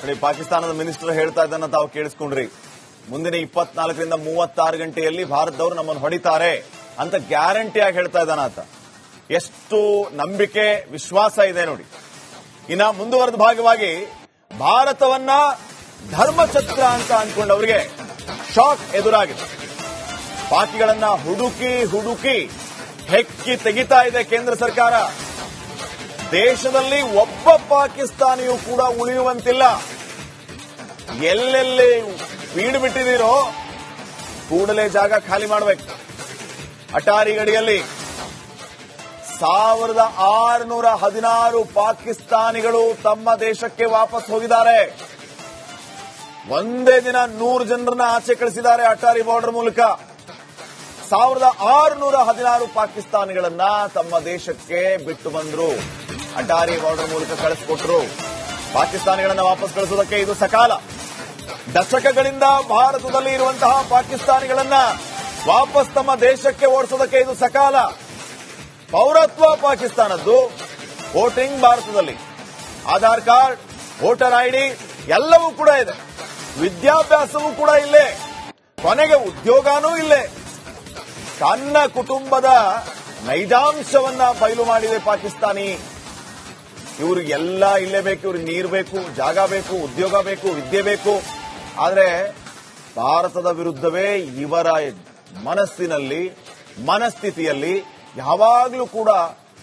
ನೋಡಿ, ಪಾಕಿಸ್ತಾನದ ಮಿನಿಸ್ಟರ್ ಹೇಳ್ತಾ ಇದ್ದನ್ನ ತಾವು ಕೇಳಿಸ್ಕೊಂಡ್ರಿ. ಮುಂದಿನ 24ರಿಂದ 36 ಗಂಟೆಯಲ್ಲಿ ಭಾರತದವರು ನಮ್ಮನ್ನು ಹೊಡಿತಾರೆ ಅಂತ ಗ್ಯಾರಂಟಿಯಾಗಿ ಹೇಳ್ತಾ ಇದ್ದಾನ ಆತ. ಎಷ್ಟು ನಂಬಿಕೆ ವಿಶ್ವಾಸ ಇದೆ ನೋಡಿ. ಇನ್ನ ಮುಂದುವರೆದ ಭಾಗವಾಗಿ ಭಾರತವನ್ನ ಧರ್ಮಛತ್ರ ಅಂತ ಅನ್ಕೊಂಡವರಿಗೆ ಶಾಕ್ ಎದುರಾಗಿದೆ. ಪಾಕಿಗಳನ್ನ ಹುಡುಕಿ ಹೆಕ್ಕಿ ತೆಗಿತಾ ಇದೆ ಕೇಂದ್ರ ಸರ್ಕಾರ. ದೇಶದಲ್ಲಿ ಒಬ್ಬ ಪಾಕಿಸ್ತಾನಿಯೂ ಕೂಡ ಉಳಿಯುವಂತಿಲ್ಲ. ಎಲ್ಲೆಲ್ಲಿ ಬೀಡು ಬಿಟ್ಟಿದ್ದೀರೋ ಕೂಡಲೇ ಜಾಗ ಖಾಲಿ ಮಾಡಬೇಕು. ಅಟಾರಿ ಗಡಿಯಲ್ಲಿ 1616 ಪಾಕಿಸ್ತಾನಿಗಳು ತಮ್ಮ ದೇಶಕ್ಕೆ ವಾಪಸ್ ಹೋಗಿದ್ದಾರೆ. ಒಂದೇ ದಿನ 100 ಜನರನ್ನ ಆಚೆ ಕಳಿಸಿದ್ದಾರೆ ಅಟಾರಿ ಬಾರ್ಡರ್ ಮೂಲಕ. 1616 ಪಾಕಿಸ್ತಾನಿಗಳನ್ನ ತಮ್ಮ ದೇಶಕ್ಕೆ ಬಿಟ್ಟು ಬಂದ್ರು. ಅಟಾರಿ ಬಾರ್ಡರ್ ಮೂಲಕ ಕಳಿಸಿಕೊಟ್ರು. ಪಾಕಿಸ್ತಾನಿಗಳನ್ನ ವಾಪಸ್ ಕಳಿಸುವುದಕ್ಕೆ ಇದು ಸಕಾಲ. ದಶಕಗಳಿಂದ ಭಾರತದಲ್ಲಿ ಇರುವಂತಹ ಪಾಕಿಸ್ತಾನಿಗಳನ್ನ ವಾಪಸ್ ತಮ್ಮ ದೇಶಕ್ಕೆ ಓಡಿಸೋದಕ್ಕೆ ಇದು ಸಕಾಲ. ಪೌರತ್ವ ಪಾಕಿಸ್ತಾನದ್ದು, ವೋಟಿಂಗ್ ಭಾರತದಲ್ಲಿ, ಆಧಾರ್ ಕಾರ್ಡ್, ವೋಟರ್ ಐಡಿ ಎಲ್ಲವೂ ಕೂಡ ಇದೆ. ವಿದ್ಯಾಭ್ಯಾಸವೂ ಕೂಡ ಇಲ್ಲೇ, ಕೊನೆಗೆ ಉದ್ಯೋಗನೂ ಇಲ್ಲೇ. ತನ್ನ ಕುಟುಂಬದ ನೈಜಾಂಶವನ್ನ ಬಯಲು ಮಾಡಿದೆ ಪಾಕಿಸ್ತಾನಿ. ಇವ್ರಿಗೆ ಎಲ್ಲ ಇಲ್ಲೇ ಬೇಕು, ಇವ್ರಿಗೆ ನೀರು ಬೇಕು, ಜಾಗ ಬೇಕು, ಉದ್ಯೋಗ ಬೇಕು, ವಿದ್ಯೆ ಬೇಕು. ಆದರೆ ಭಾರತದ ವಿರುದ್ಧವೇ ಇವರ ಮನಸ್ಥಿತಿಯಲ್ಲಿ ಯಾವಾಗಲೂ ಕೂಡ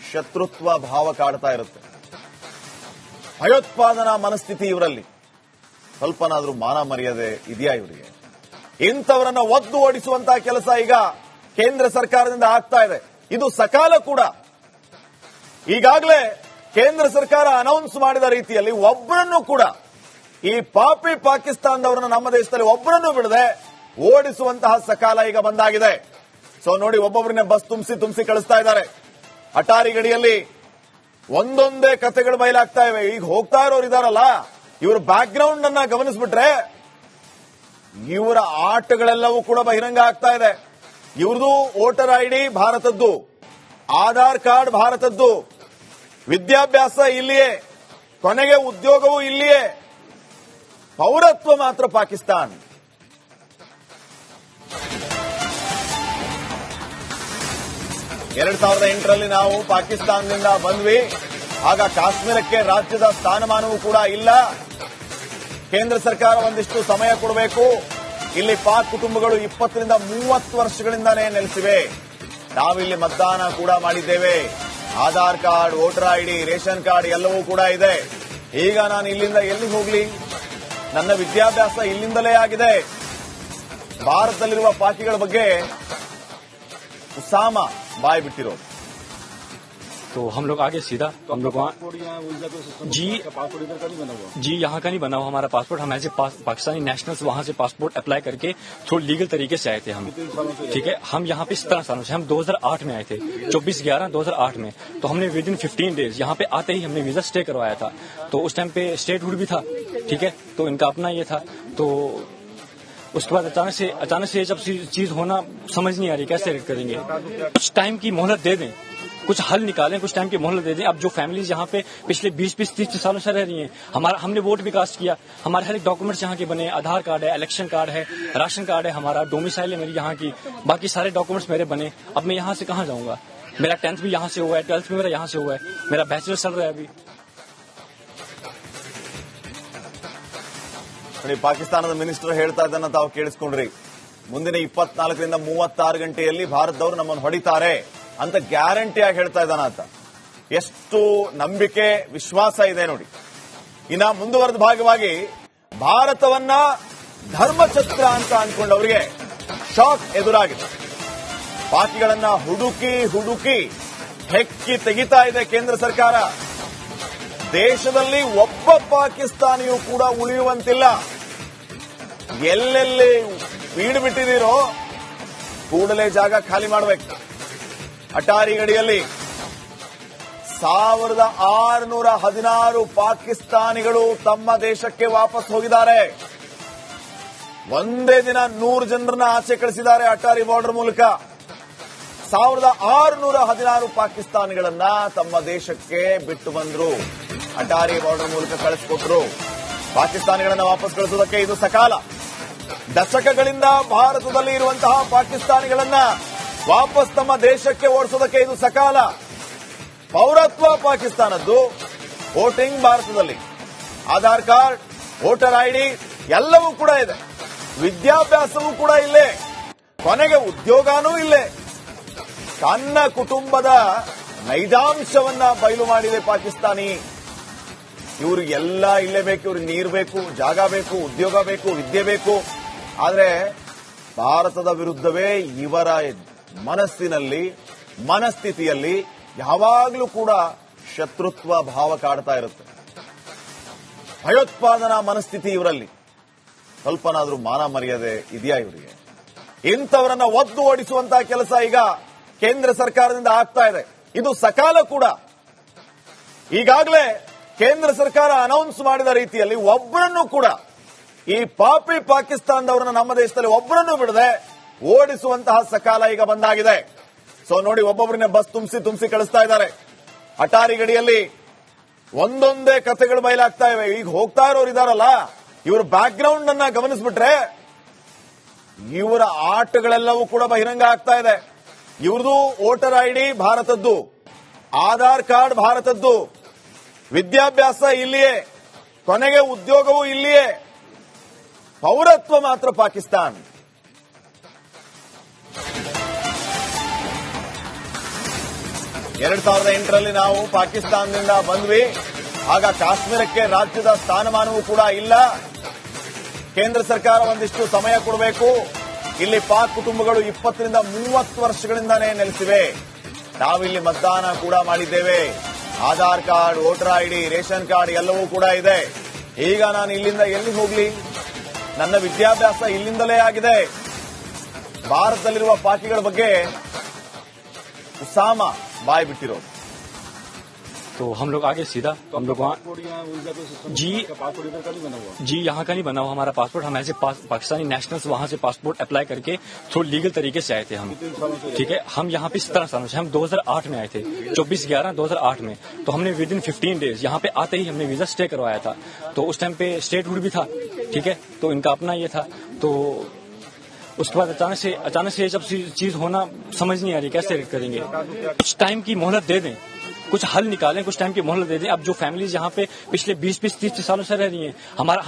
ಶತ್ರುತ್ವ ಭಾವ ಕಾಡ್ತಾ ಇರುತ್ತೆ. ಭಯೋತ್ಪಾದನಾ ಮನಸ್ಥಿತಿ ಇವರಲ್ಲಿ. ಸ್ವಲ್ಪನಾದ್ರೂ ಮಾನ ಮರ್ಯಾದೆ ಇದೆಯಾ ಇವರಿಗೆ? ಇಂಥವರನ್ನ ಒದ್ದು ಓಡಿಸುವಂತಹ ಕೆಲಸ ಈಗ ಕೇಂದ್ರ ಸರ್ಕಾರದಿಂದ ಆಗ್ತಾ ಇದೆ. ಇದು ಸಕಾಲ ಕೂಡ. ಈಗಾಗಲೇ ಕೇಂದ್ರ ಸರ್ಕಾರ ಅನೌನ್ಸ್ ಮಾಡಿದ ರೀತಿಯಲ್ಲಿ ಒಬ್ಬರನ್ನು ಕೂಡ, ಈ ಪಾಪಿ ಪಾಕಿಸ್ತಾನದವರನ್ನ ನಮ್ಮ ದೇಶದಲ್ಲಿ ಒಬ್ಬರನ್ನು ಬಿಡದೆ ಓಡಿಸುವಂತಹ ಸಕಾಲ ಈಗ ಬಂದಾಗಿದೆ. ಸೊ ನೋಡಿ, ಒಬ್ಬೊಬ್ಬರನ್ನೇ ಬಸ್ ತುಂಬಿಸಿ ಕಳಿಸ್ತಾ ಇದ್ದಾರೆ. ಅಟಾರಿ ಗಡಿಯಲ್ಲಿ ಒಂದೊಂದೇ ಕಥೆಗಳು ಬಯಲಾಗ್ತಾ ಇವೆ. ಈಗ ಹೋಗ್ತಾ ಇರೋರು ಇದಾರಲ್ಲ, ಇವರ ಬ್ಯಾಕ್ ಗ್ರೌಂಡ್ ಅನ್ನ ಗಮನಿಸ್ಬಿಟ್ರೆ ಇವರ ಆಟಗಳೆಲ್ಲವೂ ಕೂಡ ಬಹಿರಂಗ ಆಗ್ತಾ ಇದೆ. ಇವ್ರದು ವೋಟರ್ ಐಡಿ ಭಾರತದ್ದು, ಆಧಾರ್ ಕಾರ್ಡ್ ಭಾರತದ್ದು, ವಿದ್ಯಾಭ್ಯಾಸ ಇಲ್ಲಿಯೇ, ಕೊನೆಗೆ ಉದ್ಯೋಗವೂ ಇಲ್ಲಿಯೇ, ಪೌರತ್ವ ಮಾತ್ರ ಪಾಕಿಸ್ತಾನ್. 2008ರಲ್ಲಿ ನಾವು ಪಾಕಿಸ್ತಾನದಿಂದ ಬಂದ್ವಿ. ಆಗ ಕಾಶ್ಮೀರಕ್ಕೆ ರಾಜ್ಯದ ಸ್ಥಾನಮಾನವೂ ಕೂಡ ಇಲ್ಲ. ಕೇಂದ್ರ ಸರ್ಕಾರ ಒಂದಿಷ್ಟು ಸಮಯ ಕೊಡಬೇಕು. ಇಲ್ಲಿ ಪಾಕ್ ಕುಟುಂಬಗಳು 20ರಿಂದ 30 ವರ್ಷಗಳಿಂದಾನೇ ನೆಲೆಸಿವೆ. ನಾವಿಲ್ಲಿ ಮತದಾನ ಕೂಡ ಮಾಡಿದ್ದೇವೆ. Aadhaar card, voter ID, ration card ಎಲ್ಲವೂ ಕೂಡ ಇದೆ. ಈಗ ನಾನು ಇಲ್ಲಿಂದ ಎಲ್ಲಿಗೆ ಹೋಗ್ಲಿ? ನನ್ನ ವಿದ್ಯಾಭ್ಯಾಸ ಇಲ್ಲಿಂದಲೇ ಆಗಿದೆ. ಭಾರತದಲ್ಲಿರುವ ಪಾಕಿಗಳ ಬಗ್ಗೆ ಉಸಾಮ ಬಾಯ್ ಬಿಟ್ಟಿರೋದು. तो हम लोग आगे सीधा हम लोग वहाँ जी यहाँ का नहीं बना हुआ हमारा पासपोर्ट. हम ऐसे पाकिस्तानी नेशनल्स वहाँ से पासपोर्ट अप्लाई करके थोड़ा लीगल तरीके से आए थे हम. ठीक है, हम यहाँ पे 17 सालों से, हम 2008 में आए थे, 24/11/2008 में. तो हमने विद इन 15 डेज यहाँ पे आते ही हमने वीजा स्टे करवाया था. तो उस टाइम पे स्टेटहुड भी था. ठीक है, तो इनका अपना ये था. तो उसके बाद अचानक से जब चीज होना समझ नहीं आ रही कैसे करेंगे. कुछ टाइम की मोहलत दे दें, कुछ हल निकालें, कुछ टाइम की मोहलत दे दें. अब जो फैमिलीज यहाँ पे पिछले 20-30 सालों से रह रही हैं, हमने वोट भी कास्ट किया, हमारे हर एक डॉक्यूमेंट्स यहाँ के बने, आधार कार्ड है, इलेक्शन कार्ड है, राशन कार्ड है, हमारा डोमिसाइल है मेरी यहाँ की, बाकी सारे डॉक्यूमेंट्स मेरे बने. अब मैं यहाँ से कहाँ जाऊंगा? मेरा 10th भी यहाँ से हुआ है, 12th भी मेरा यहाँ से हुआ है, मेरा बैचलर चल रहा है अभी. ನೋಡಿ, ಪಾಕಿಸ್ತಾನದ ಮಿನಿಸ್ಟರ್ ಹೇಳ್ತಾ ಇದ್ದನ್ನ ತಾವು ಕೇಳಿಸ್ಕೊಂಡ್ರಿ. ಮುಂದಿನ 24ರಿಂದ 36 ಗಂಟೆಯಲ್ಲಿ ಭಾರತದವರು ನಮ್ಮನ್ನು ಹೊಡಿತಾರೆ ಅಂತ ಗ್ಯಾರಂಟಿಯಾಗಿ ಹೇಳ್ತಾ ಇದ್ದಾನ ಆತ. ಎಷ್ಟು ನಂಬಿಕೆ ವಿಶ್ವಾಸ ಇದೆ ನೋಡಿ. ಇನ್ನ ಮುಂದುವರೆದ ಭಾಗವಾಗಿ ಭಾರತವನ್ನ ಧರ್ಮಛತ್ರ ಅಂತ ಅನ್ಕೊಂಡವರಿಗೆ ಶಾಕ್ ಎದುರಾಗಿದೆ. ಪಾಕಿಗಳನ್ನ ಹುಡುಕಿ ಹೆಕ್ಕಿ ತೆಗಿತಾ ಇದೆ ಕೇಂದ್ರ ಸರ್ಕಾರ. ದೇಶದಲ್ಲಿ ಒಬ್ಬ ಪಾಕಿಸ್ತಾನಿಯೂ ಕೂಡ ಉಳಿಯುವಂತಿಲ್ಲ. ಎಲ್ಲೆಲ್ಲಿ ಬೀಡು ಬಿಟ್ಟಿದ್ದೀರೋ ಕೂಡಲೇ ಜಾಗ ಖಾಲಿ ಮಾಡಬೇಕು. ಅಟಾರಿ ಗಡಿಯಲ್ಲಿ 1616 ಪಾಕಿಸ್ತಾನಿಗಳು ತಮ್ಮ ದೇಶಕ್ಕೆ ವಾಪಸ್ ಹೋಗಿದ್ದಾರೆ. ಒಂದೇ ದಿನ 100 ಜನರನ್ನ ಆಚೆ ಕಳಿಸಿದ್ದಾರೆ ಅಟಾರಿ ಬಾರ್ಡರ್ ಮೂಲಕ. 1616 ಪಾಕಿಸ್ತಾನಿಗಳನ್ನ ತಮ್ಮ ದೇಶಕ್ಕೆ ಬಿಟ್ಟು ಬಂದ್ರು. ಅಟಾರಿ ಬಾರ್ಡರ್ ಮೂಲಕ ಕಳಿಸಿಕೊಟ್ರು. ಪಾಕಿಸ್ತಾನಿಗಳನ್ನ ವಾಪಸ್ ಕಳಿಸುವುದಕ್ಕೆ ಇದು ಸಕಾಲ. ದಶಕಗಳಿಂದ ಭಾರತದಲ್ಲಿ ಇರುವಂತಹ ಪಾಕಿಸ್ತಾನಿಗಳನ್ನ ವಾಪಸ್ ತಮ್ಮ ದೇಶಕ್ಕೆ ಓಡಿಸೋದಕ್ಕೆ ಇದು ಸಕಾಲ. ಪೌರತ್ವ ಪಾಕಿಸ್ತಾನದ್ದು, ವೋಟಿಂಗ್ ಭಾರತದಲ್ಲಿ, ಆಧಾರ್ ಕಾರ್ಡ್, ವೋಟರ್ ಐಡಿ ಎಲ್ಲವೂ ಕೂಡ ಇದೆ, ವಿದ್ಯಾಭ್ಯಾಸವೂ ಕೂಡ ಇಲ್ಲೇ, ಕೊನೆಗೆ ಉದ್ಯೋಗನೂ ಇಲ್ಲೇ. ತನ್ನ ಕುಟುಂಬದ ನೈಜಾಂಶವನ್ನ ಬಯಲು ಮಾಡಿದೆ ಪಾಕಿಸ್ತಾನಿ. ಇವ್ರಿಗೆಲ್ಲ ಇಲ್ಲೇ ಬೇಕು, ಇವ್ರಿಗೆ ನೀರು ಬೇಕು, ಜಾಗ ಬೇಕು, ಉದ್ಯೋಗ ಬೇಕು, ವಿದ್ಯೆ ಬೇಕು. ಆದ್ರೆ ಭಾರತದ ವಿರುದ್ಧವೇ ಇವರ ಮನಸ್ಸಿನಲ್ಲಿ, ಮನಸ್ಥಿತಿಯಲ್ಲಿ ಯಾವಾಗಲೂ ಕೂಡ ಶತ್ರುತ್ವ ಭಾವ ಕಾಡ್ತಾ ಇರುತ್ತೆ. ಭಯೋತ್ಪಾದನಾ ಮನಸ್ಥಿತಿ ಇವರಲ್ಲಿ. ಸ್ವಲ್ಪನಾದ್ರೂ ಮಾನ ಮರ್ಯಾದೆ ಇದೆಯಾ ಇವರಿಗೆ? ಇಂಥವರನ್ನ ಒದ್ದು ಓಡಿಸುವಂತಹ ಕೆಲಸ ಈಗ ಕೇಂದ್ರ ಸರ್ಕಾರದಿಂದ ಆಗ್ತಾ ಇದೆ. ಇದು ಸಕಾಲ ಕೂಡ. ಈಗಾಗಲೇ ಕೇಂದ್ರ ಸರ್ಕಾರ ಅನೌನ್ಸ್ ಮಾಡಿದ ರೀತಿಯಲ್ಲಿ ಒಬ್ಬರನ್ನು ಕೂಡ, ಈ ಪಾಪಿ ಪಾಕಿಸ್ತಾನದವರನ್ನ ನಮ್ಮ ದೇಶದಲ್ಲಿ ಒಬ್ಬರನ್ನು ಬಿಡದೆ ಓಡಿಸುವಂತಹ ಸಕಾಲ ಈಗ ಬಂದಾಗಿದೆ. ಸೊ ನೋಡಿ, ಒಬ್ಬೊಬ್ಬರನ್ನ ಬಸ್ ತುಂಬಿಸಿ ಕಳಿಸ್ತಾ ಇದ್ದಾರೆ. ಅಟಾರಿ ಗಡಿಯಲ್ಲಿ ಒಂದೊಂದೇ ಕಥೆಗಳು ಬಯಲಾಗ್ತಾ ಇವೆ. ಈಗ ಹೋಗ್ತಾ ಇರೋರು ಇದಾರಲ್ಲ, ಇವರ ಬ್ಯಾಕ್ ಗ್ರೌಂಡ್ ಅನ್ನ ಗಮನಿಸ್ಬಿಟ್ರೆ ಇವರ ಆಟಗಳೆಲ್ಲವೂ ಕೂಡ ಬಹಿರಂಗ ಆಗ್ತಾ ಇದೆ. ಇವ್ರದು ವೋಟರ್ ಐಡಿ ಭಾರತದ್ದು, ಆಧಾರ್ ಕಾರ್ಡ್ ಭಾರತದ್ದು, ವಿದ್ಯಾಭ್ಯಾಸ ಇಲ್ಲಿಯೇ, ಕೊನೆಗೆ ಉದ್ಯೋಗವೂ ಇಲ್ಲಿಯೇ, ಪೌರತ್ವ ಮಾತ್ರ ಪಾಕಿಸ್ತಾನ್. ಎರಡ್ 2008ರಲ್ಲಿ ನಾವು ಪಾಕಿಸ್ತಾನದಿಂದ ಬಂದ್ವಿ. ಆಗ ಕಾಶ್ಮೀರಕ್ಕೆ ರಾಜ್ಯದ ಸ್ಥಾನಮಾನವೂ ಕೂಡ ಇಲ್ಲ. ಕೇಂದ್ರ ಸರ್ಕಾರ ಒಂದಿಷ್ಟು ಸಮಯ ಕೊಡಬೇಕು. ಇಲ್ಲಿ ಪಾಕ್ ಕುಟುಂಬಗಳು 20ರಿಂದ 30 ವರ್ಷಗಳಿಂದಾನೇ ನೆಲೆಸಿವೆ. ನಾವಿಲ್ಲಿ ಮತದಾನ ಕೂಡ ಮಾಡಿದ್ದೇವೆ. Aadhaar card, voter ID, ration card ಎಲ್ಲವೂ ಕೂಡ ಇದೆ. ಈಗ ನಾನು ಇಲ್ಲಿಂದ ಎಲ್ಲಿ ಹೋಗ್ಲಿ? ನನ್ನ ವಿದ್ಯಾಭ್ಯಾಸ ಇಲ್ಲಿಂದಲೇ ಆಗಿದೆ. ಭಾರತದಲ್ಲಿರುವ ಪಾಕಿಗಳ ಬಗ್ಗೆ ಉಸಾಮ ಬಾಯ್ ಬಿಟ್ಟಿರೋದು. तो हम लोग आगे सीधा हम लोग वहाँ जी यहाँ का नहीं बना हुआ हमारा पासपोर्ट. हम ऐसे पाकिस्तानी नेशनल्स वहाँ से पासपोर्ट अप्लाई करके थोड़ा लीगल तरीके से आए थे हम. ठीक है, हम यहाँ पे 17 सालों से, हम 2008 में आए थे, 24/11/2008 में. तो हमने विद इन 15 डेज यहाँ पे आते ही हमने वीजा स्टे करवाया था. तो उस टाइम पे स्टेटहुड भी था. ठीक है, तो इनका अपना ये था. तो उसके बाद अचानक से जब चीज होना समझ नहीं आ रही कैसे करेंगे. कुछ टाइम की मोहलत दे दें, कुछ हल निकालें, कुछ टाइम की मोहलत दे दें. अब जो फैमिलीज यहाँ पे पिछले 20-30 सालों से रह रही हैं,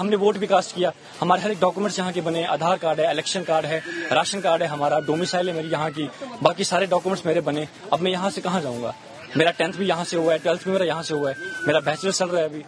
हमने वोट भी कास्ट किया, हमारे हर एक डॉक्यूमेंट्स यहाँ के बने, आधार कार्ड है, इलेक्शन कार्ड है, राशन कार्ड है, हमारा डोमिसाइल है मेरी यहाँ की, बाकी सारे डॉक्यूमेंट्स मेरे बने. अब मैं यहाँ से कहाँ जाऊंगा? मेरा 10th भी यहाँ से हुआ है, 12th भी मेरा यहाँ से हुआ है, मेरा बैचलर चल रहा है अभी.